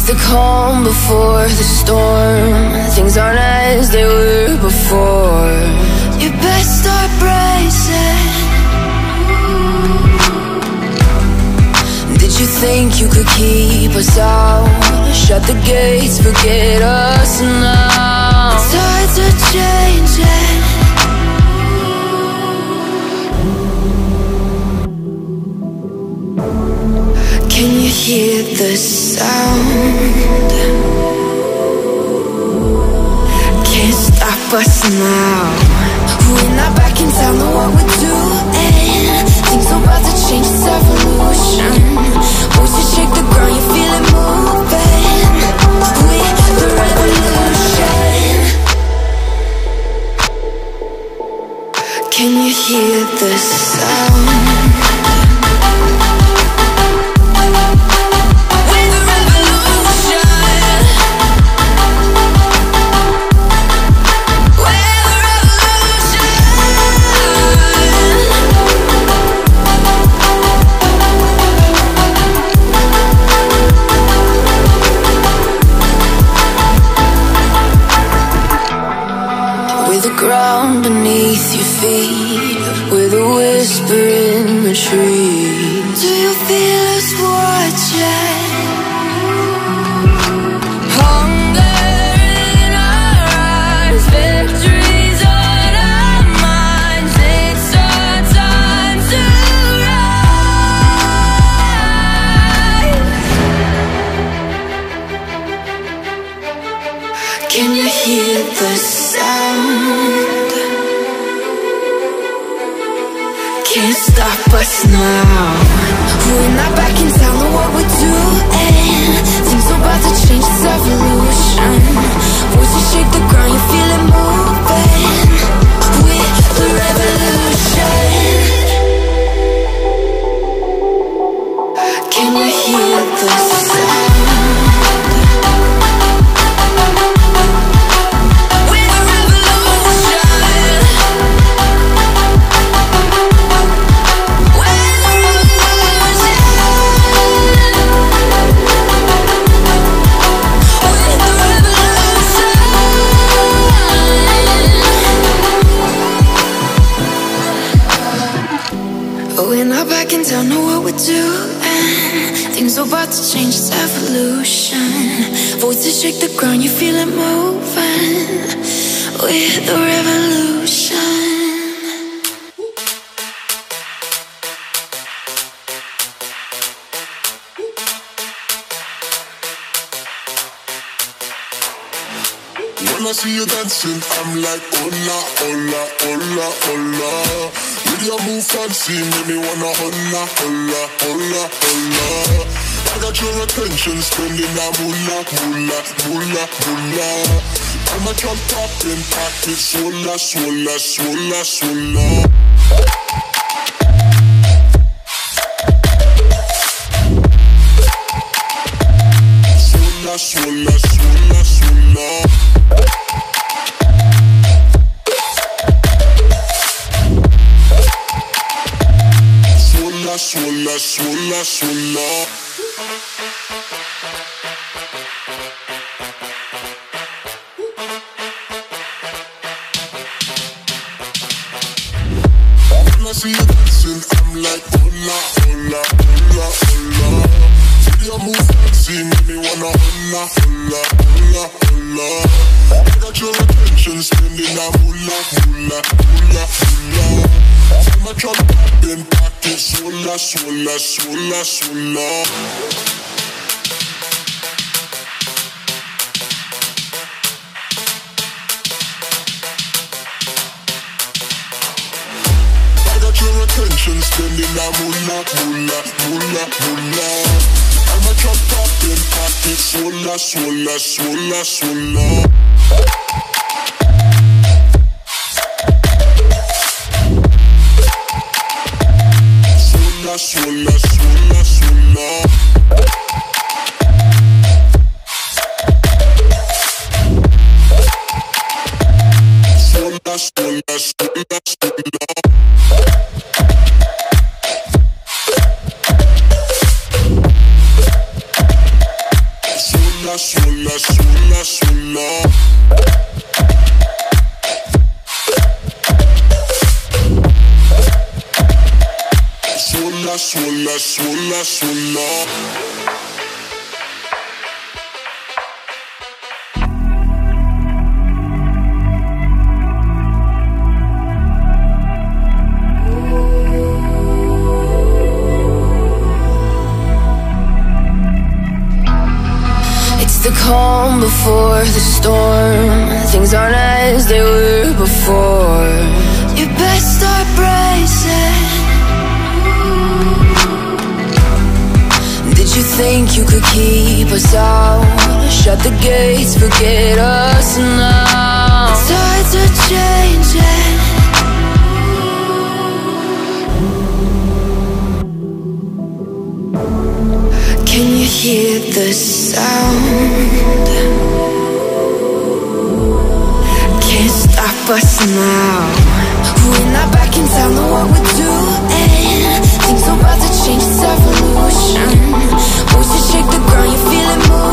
the calm before the storm. Things aren't as they were before. You best start bracing. Did you think you could keep us out? Shut the gates, forget us now. The tides are changing. Can you hear the sound? Can't stop us now. We're not back in town, know what we're doing. Things are about to change, it's evolution. Voices shake the ground, you feel it moving. We're the revolution. Can you hear the sound? Ground beneath your feet, with a whisper in the trees. Do you feel us watching? Hunger in our eyes, victories on our minds. It's our time to rise. Can you hear the sound? Can't stop us now. We're not back in town, know what we're doing. Things are about to change, it's evolution. Voices shake the ground, you feel it moving. We're the revolution. Can you hear the sound? Don't know what we're doing. Things are about to change, it's evolution. Voices shake the ground, you feel it moving. We're the revolution. When I see you dancing, I'm like, hola, hola, hola, hola. With your move fancy, make me wanna hola, hola, hola, hola. I got your attention, spending that moolah, moolah, moolah, moolah. I'm a drop popping, pocket, swola, swola, swola, swola. Swola, swola, swola, swola. Swola, swola, swola. When I see you dancing, I'm like, hola, hola, hola, hola. See you move fancy, make me wanna hola, hola, hola, hola. I got your attention, spending that moolah, moolah, moolah, moolah. I'm a drop popping, pocket, swola, swola, swola, swola. I got your attention, spending that moolah, moolah, moolah, moolah. I'm a drop popping, pocket, swola, swola, swola, swola. Swola, swola, swola. Swola, swola, swola, swola. Swola, swola, swola, swola. Swola, swola, swola, swola. The calm before the storm. Things aren't as they were before. You best start bracing. Did you think you could keep us out? Shut the gates, forget us now. The tides are changing. Can you hear the sound? Can't stop us now. We're not back in town, know what we're doing. Things are about to change, it's evolution. Voices shake the ground, you feel it move.